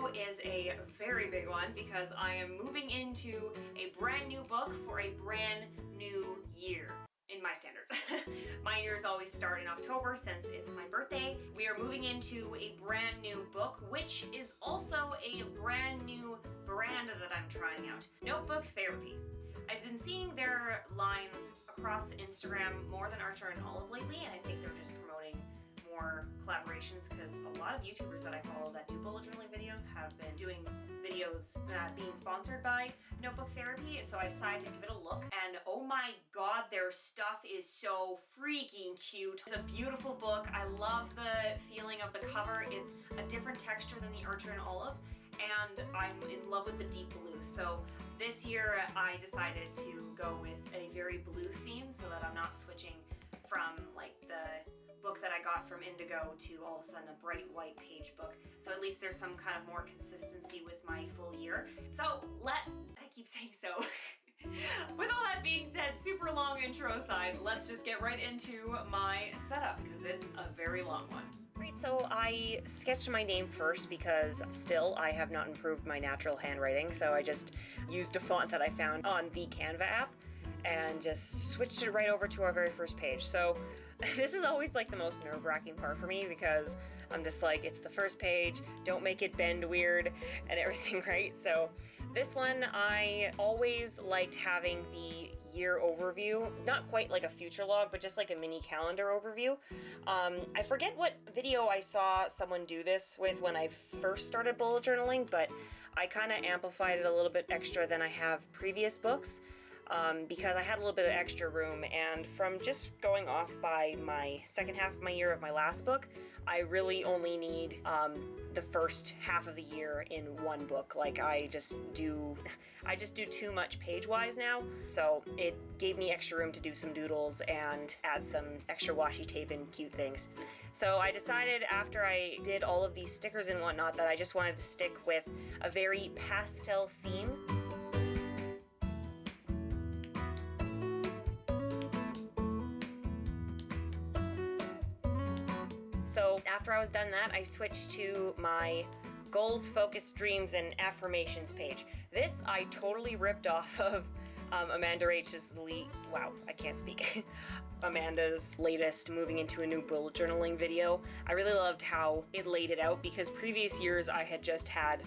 video is a very big one because I am moving into a brand new book for a brand new year. In my standards. My years always start in October since it's my birthday. We are moving into a brand new book, which is also a brand new brand that I'm trying out. Notebook Therapy. I've been seeing their lines across Instagram more than Archer and Olive lately, and I think they're just promoting more collaborations because a lot of YouTubers that I follow that do bullet journaling videos have been doing videos being sponsored by Notebook Therapy, so I decided to give it a look, and oh my god, their stuff is so freaking cute. It's a beautiful book. I love the feeling of the cover. It's a different texture than the Archer and Olive, and I'm in love with the deep blue. So this year I decided to go with a very blue theme so that I'm not switching from like the book that I got from Indigo to all of a sudden a bright white page book. So at least there's some kind of more consistency with my full year. So I keep saying so. With all that being said, super long intro aside, let's just get right into my setup because it's a very long one. Right, so I sketched my name first because still I have not improved my natural handwriting, so I just used a font that I found on the Canva app and just switched it right over to our very first page. So this is always like the most nerve-wracking part for me because I'm just like, it's the first page, don't make it bend weird and everything, right? So this one, I always liked having the year overview, not quite like a future log, but just like a mini calendar overview. I forget what video I saw someone do this with when I first started bullet journaling, but I kind of amplified it a little bit extra than I have previous books. Because I had a little bit of extra room, and from just going off by my second half of my year of my last book, I really only need the first half of the year in one book. Like I just do too much page-wise now, so it gave me extra room to do some doodles and add some extra washi tape and cute things. So I decided after I did all of these stickers and whatnot that I just wanted to stick with a very pastel theme. So after I was done that, I switched to my goals, focus, dreams, and affirmations page. This I totally ripped off of Amanda's latest moving into a new bullet journaling video. I really loved how it laid it out because previous years I had just had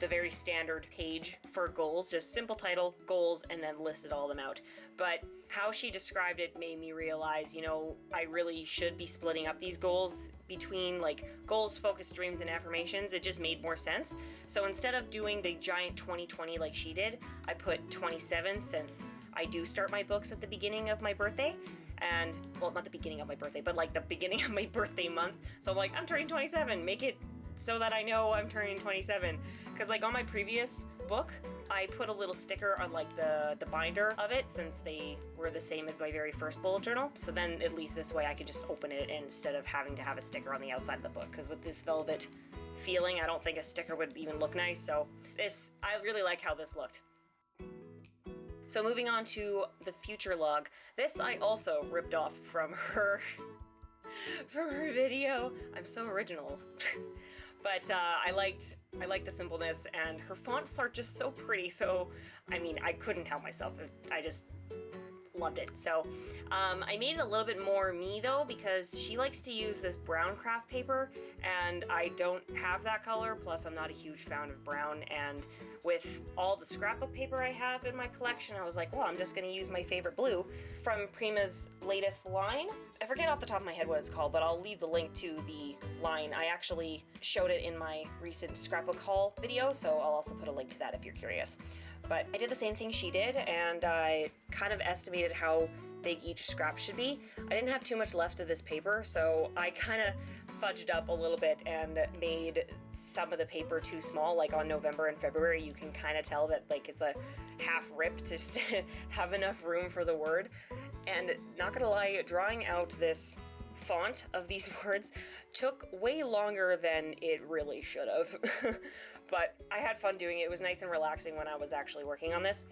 a very standard page for goals, just simple title, goals, and then listed all them out. But how she described it made me realize, you know, I really should be splitting up these goals between like goals, focus, dreams, and affirmations. It just made more sense. So instead of doing the giant 2020 like she did, I put 27 since I do start my books at the beginning of my birthday. And, well, not the beginning of my birthday, but like the beginning of my birthday month. So I'm like, I'm turning 27, make it so that I know I'm turning 27. Because like on my previous book, I put a little sticker on like the binder of it since they were the same as my very first bullet journal. So then at least this way I could just open it instead of having to have a sticker on the outside of the book. Because with this velvet feeling, I don't think a sticker would even look nice. So I really like how this looked. So moving on to the future log. This I also ripped off from her video. I'm so original. But I liked the simpleness, and her fonts are just so pretty, so I mean, I couldn't help myself. I just loved it. So I made it a little bit more me though, because she likes to use this brown craft paper, and I don't have that color, plus I'm not a huge fan of brown, and with all the scrapbook paper I have in my collection, I was like, well, I'm just going to use my favorite blue from Prima's latest line. I forget off the top of my head what it's called, but I'll leave the link to the line. I actually showed it in my recent scrapbook haul video, so I'll also put a link to that if you're curious. But I did the same thing she did, and I kind of estimated how big each scrap should be. I didn't have too much left of this paper, so I kind of fudged up a little bit and made some of the paper too small. Like on November and February, you can kind of tell that like it's a half rip to just have enough room for the word. And not gonna lie, drawing out this font of these words took way longer than it really should have. but I had fun doing it. It was nice and relaxing when I was actually working on this.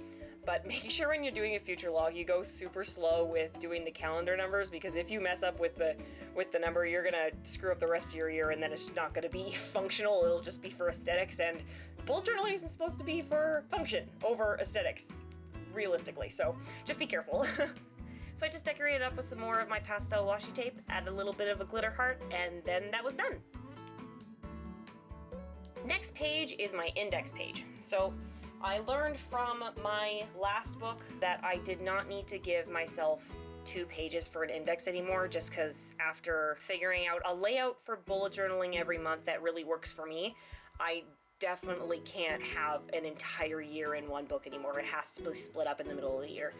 But make sure when you're doing a future log, you go super slow with doing the calendar numbers, because if you mess up with the number, you're gonna screw up the rest of your year, and then it's not gonna be functional. It'll just be for aesthetics, and bullet journaling isn't supposed to be for function over aesthetics, realistically. So just be careful. So I just decorated up with some more of my pastel washi tape, added a little bit of a glitter heart, and then that was done. Next page is my index page. So I learned from my last book that I did not need to give myself 2 pages for an index anymore, just because after figuring out a layout for bullet journaling every month that really works for me, I definitely can't have an entire year in one book anymore. It has to be split up in the middle of the year.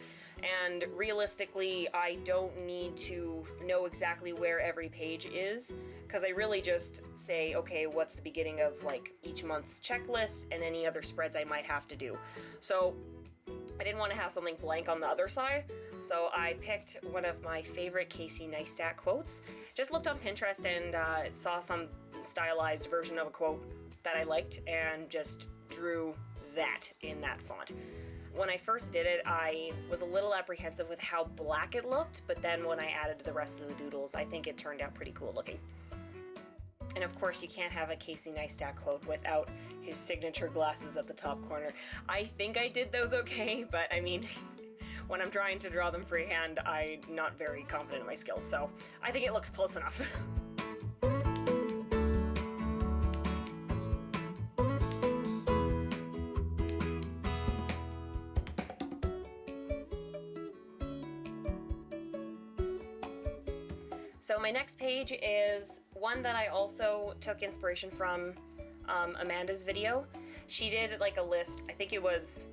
And realistically, I don't need to know exactly where every page is, because I really just say, okay, what's the beginning of like each month's checklist and any other spreads I might have to do. So I didn't want to have something blank on the other side, so I picked one of my favorite Casey Neistat quotes. Just looked on Pinterest and saw some stylized version of a quote that I liked and just drew that in that font. When I first did it, I was a little apprehensive with how black it looked, but then when I added the rest of the doodles, I think it turned out pretty cool looking. And of course, you can't have a Casey Neistat quote without his signature glasses at the top corner. I think I did those okay, but I mean, when I'm trying to draw them freehand, I'm not very confident in my skills, so I think it looks close enough. So my next page is one that I also took inspiration from Amanda's video. She did like a list, I think it was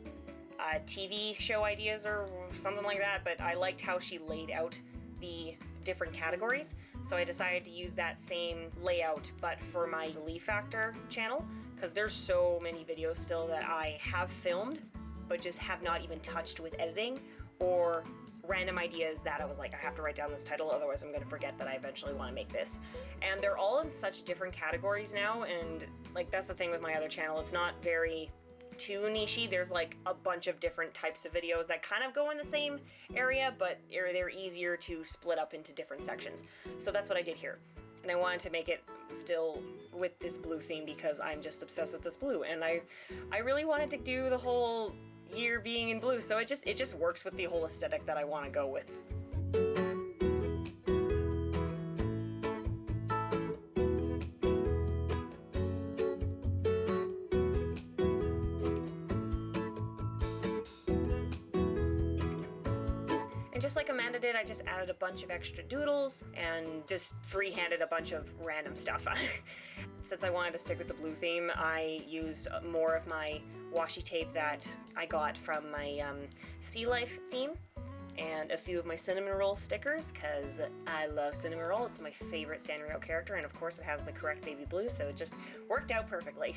TV show ideas or something like that, but I liked how she laid out the different categories. So I decided to use that same layout, but for my Belief Factor channel, because there's so many videos still that I have filmed, but just have not even touched with editing, or random ideas that I was like, I have to write down this title, otherwise I'm gonna forget that I eventually want to make this. And they're all in such different categories now, and like that's the thing with my other channel, it's not very too nichey. There's like a bunch of different types of videos that kind of go in the same area, but they're easier to split up into different sections. So that's what I did here. And I wanted to make it still with this blue theme because I'm just obsessed with this blue, and I really wanted to do the whole year being in blue, so it just works with the whole aesthetic that I want to go with. And just like Amanda did, I just added a bunch of extra doodles and just freehanded a bunch of random stuff. Since I wanted to stick with the blue theme, I used more of my washi tape that I got from my Sea Life theme, and a few of my cinnamon roll stickers, because I love cinnamon roll. It's my favorite Sanrio character, and of course it has the correct baby blue, so it just worked out perfectly.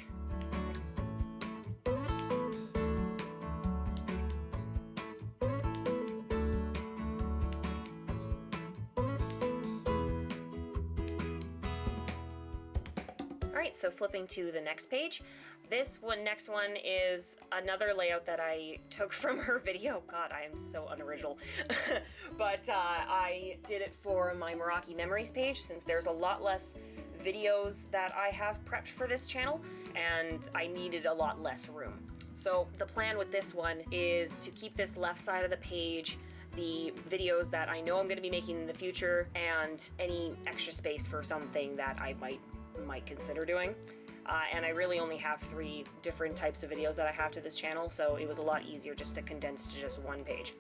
Alright, so flipping to the next page. This next one is another layout that I took from her video. God, I am so unoriginal. But I did it for my Meraki memories page, since there's a lot less videos that I have prepped for this channel, and I needed a lot less room. So the plan with this one is to keep this left side of the page the videos that I know I'm going to be making in the future, and any extra space for something that I might consider doing. And I really only have 3 different types of videos that I have to this channel, so it was a lot easier just to condense to just one page.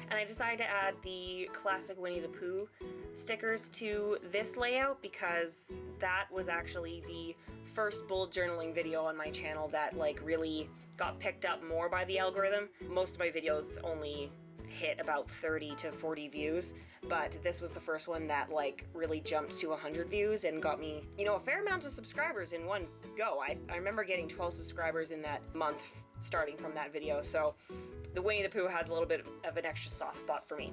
And I decided to add the classic Winnie the Pooh stickers to this layout because that was actually the first bullet journaling video on my channel that like really got picked up more by the algorithm. Most of my videos only hit about 30 to 40 views, but this was the first one that like really jumped to 100 views and got me, you know, a fair amount of subscribers in one go. I remember getting 12 subscribers in that month starting from that video. So the Winnie the Pooh has a little bit of an extra soft spot for me.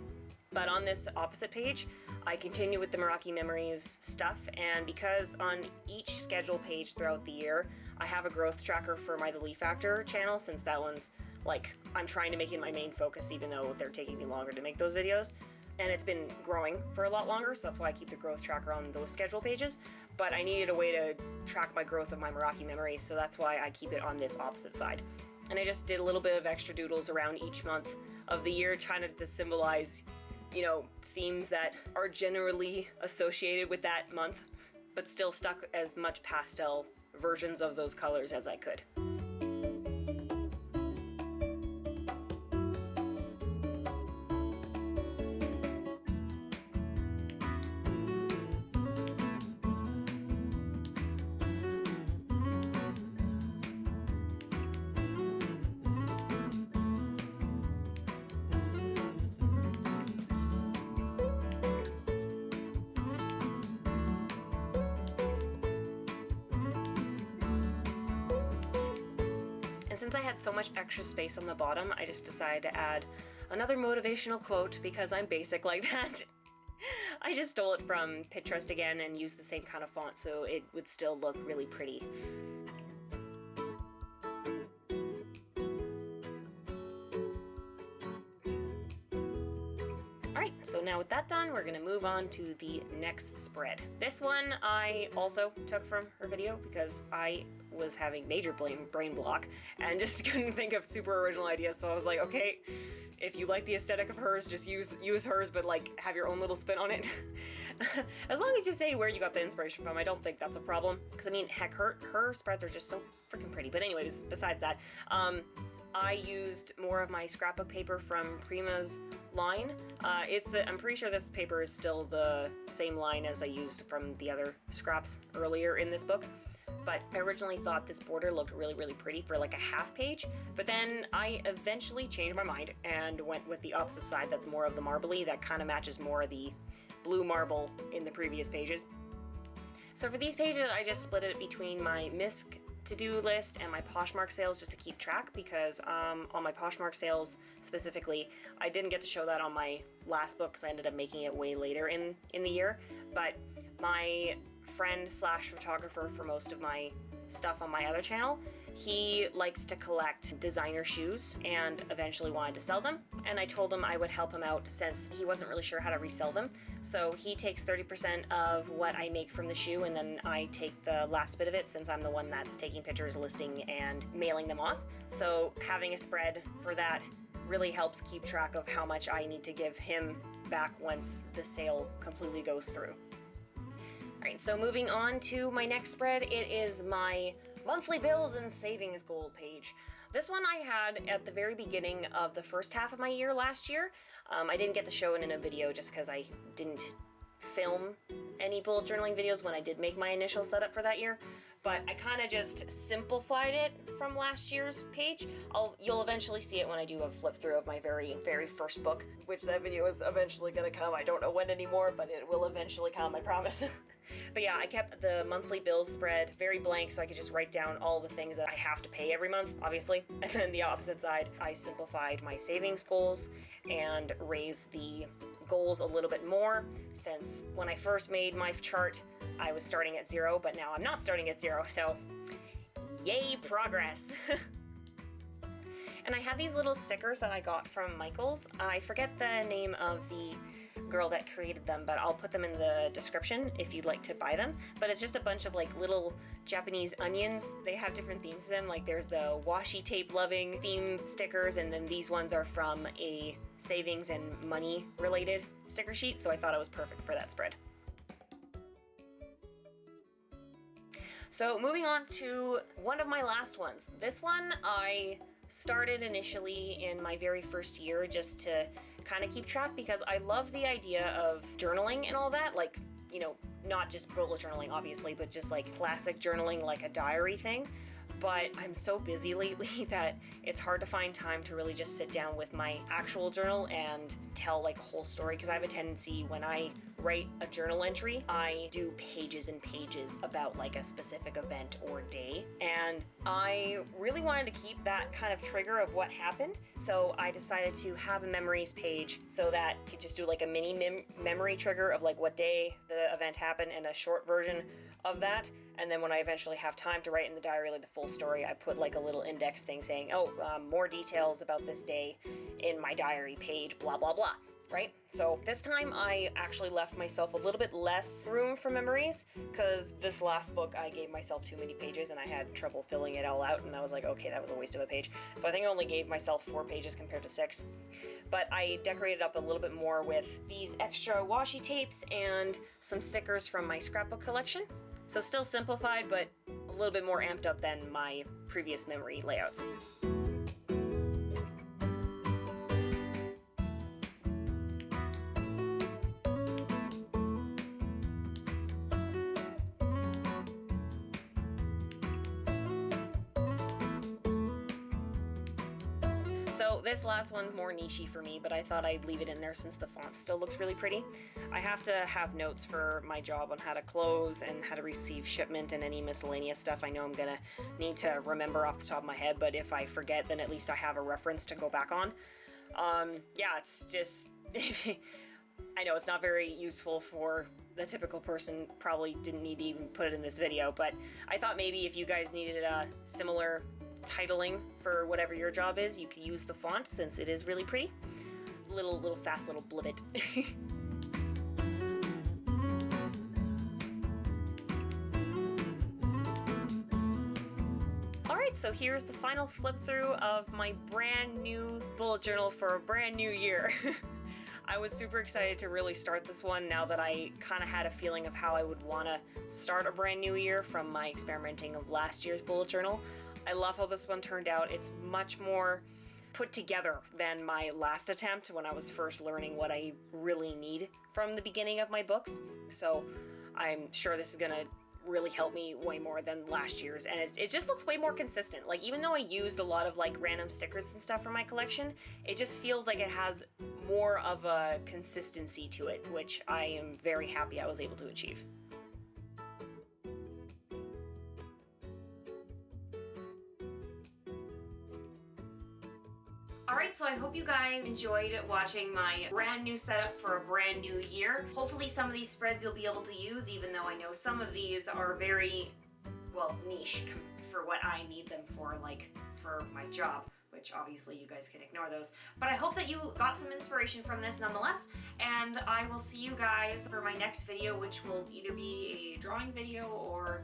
But on this opposite page, I continue with the Meraki Memories stuff, and because on each schedule page throughout the year, I have a growth tracker for my The Leaf Factor channel, since that one's like, I'm trying to make it my main focus even though they're taking me longer to make those videos. And it's been growing for a lot longer, so that's why I keep the growth tracker on those schedule pages. But I needed a way to track my growth of my Meraki Memories, so that's why I keep it on this opposite side. And I just did a little bit of extra doodles around each month of the year, trying to symbolize, you know, themes that are generally associated with that month, but still stuck as much pastel versions of those colors as I could. And since I had so much extra space on the bottom, I just decided to add another motivational quote because I'm basic like that. I just stole it from Pinterest again and used the same kind of font so it would still look really pretty. Alright, so now with that done, we're gonna move on to the next spread. This one I also took from her video because I was having major brain block and just couldn't think of super original ideas, so I was like, okay, if you like the aesthetic of hers, just use hers, but like have your own little spin on it. As long as you say where you got the inspiration from, I don't think that's a problem. Because I mean, heck, her spreads are just so freaking pretty. But anyways, besides that, I used more of my scrapbook paper from Prima's line. I'm pretty sure this paper is still the same line as I used from the other scraps earlier in this book. But I originally thought this border looked really, really pretty for like a half page, but then I eventually changed my mind and went with the opposite side that's more of the marbly, that kind of matches more of the blue marble in the previous pages. So for these pages, I just split it between my MISC to-do list and my Poshmark sales just to keep track, because on my Poshmark sales specifically, I didn't get to show that on my last book because I ended up making it way later in the year, but my friend slash photographer for most of my stuff on my other channel, he likes to collect designer shoes and eventually wanted to sell them, and I told him I would help him out since he wasn't really sure how to resell them. So he takes 30% of what I make from the shoe, and then I take the last bit of it since I'm the one that's taking pictures, listing, and mailing them off. So having a spread for that really helps keep track of how much I need to give him back once the sale completely goes through. Alright, so moving on to my next spread, it is my monthly bills and savings goal page. This one I had at the very beginning of the first half of my year last year. I didn't get to show it in a video just because I didn't film any bullet journaling videos when I did make my initial setup for that year, but I kind of just simplified it from last year's page. You'll eventually see it when I do a flip through of my very, very first book, which that video is eventually going to come. I don't know when anymore, but it will eventually come, I promise. But yeah, I kept the monthly bills spread very blank so I could just write down all the things that I have to pay every month, obviously. And then the opposite side, I simplified my savings goals and raised the goals a little bit more, since when I first made my chart, I was starting at 0, but now I'm not starting at 0, so yay, progress. And I had these little stickers that I got from Michael's. I forget the name of the girl that created them, but I'll put them in the description if you'd like to buy them. But it's just a bunch of like little Japanese onions. They have different themes to them, like there's the washi tape loving theme stickers, and then these ones are from a savings and money related sticker sheet, so I thought it was perfect for that spread. So moving on to one of my last ones. This one I started initially in my very first year just to kind of keep track, because I love the idea of journaling and all that, like, you know, not just bullet journaling obviously, but just like classic journaling, like a diary thing. but I'm so busy lately that it's hard to find time to really just sit down with my actual journal and tell like a whole story, because I have a tendency when I write a journal entry, I do pages and pages about like a specific event or day, and I really wanted to keep that kind of trigger of what happened, so I decided to have a memories page so that I could just do like a mini memory trigger of like what day the event happened and a short version of that. And then when I eventually have time to write in the diary like the full story, I put like a little index thing saying, more details about this day in my diary page, blah blah blah, right? So this time I actually left myself a little bit less room for memories, because this last book I gave myself too many pages and I had trouble filling it all out, and I was like, okay, that was a waste of a page. So I think I only gave myself 4 pages compared to 6. But I decorated up a little bit more with these extra washi tapes and some stickers from my scrapbook collection. So still simplified, but a little bit more amped up than my previous memory layouts. So this last one's more niche-y for me, but I thought I'd leave it in there since the font still looks really pretty. I have to have notes for my job on how to close and how to receive shipment and any miscellaneous stuff I know I'm gonna need to remember off the top of my head, but if I forget, then at least I have a reference to go back on. Yeah, it's just... I know it's not very useful for the typical person, probably didn't need to even put it in this video, but I thought maybe if you guys needed a similar titling for whatever your job is, you can use the font since it is really pretty. Little fast little blibbit. Alright, so here's the final flip through of my brand new bullet journal for a brand new year. I was super excited to really start this one now that I kind of had a feeling of how I would want to start a brand new year from my experimenting of last year's bullet journal. I love how this one turned out. It's much more put together than my last attempt when I was first learning what I really need from the beginning of my books. So I'm sure this is gonna really help me way more than last year's, and it just looks way more consistent. Like, even though I used a lot of like random stickers and stuff for my collection, it just feels like it has more of a consistency to it, which I am very happy I was able to achieve. Alright, so I hope you guys enjoyed watching my brand new setup for a brand new year. Hopefully some of these spreads you'll be able to use, even though I know some of these are very, well, niche for what I need them for, like for my job, which obviously you guys can ignore those. But I hope that you got some inspiration from this nonetheless, and I will see you guys for my next video, which will either be a drawing video or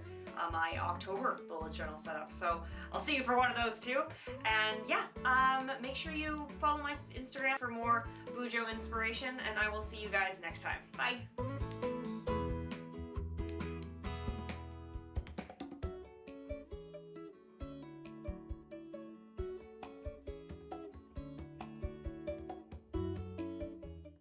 my October bullet journal setup. So I'll see you for one of those too. And yeah, make sure you follow my Instagram for more BUJO inspiration, and I will see you guys next time. Bye!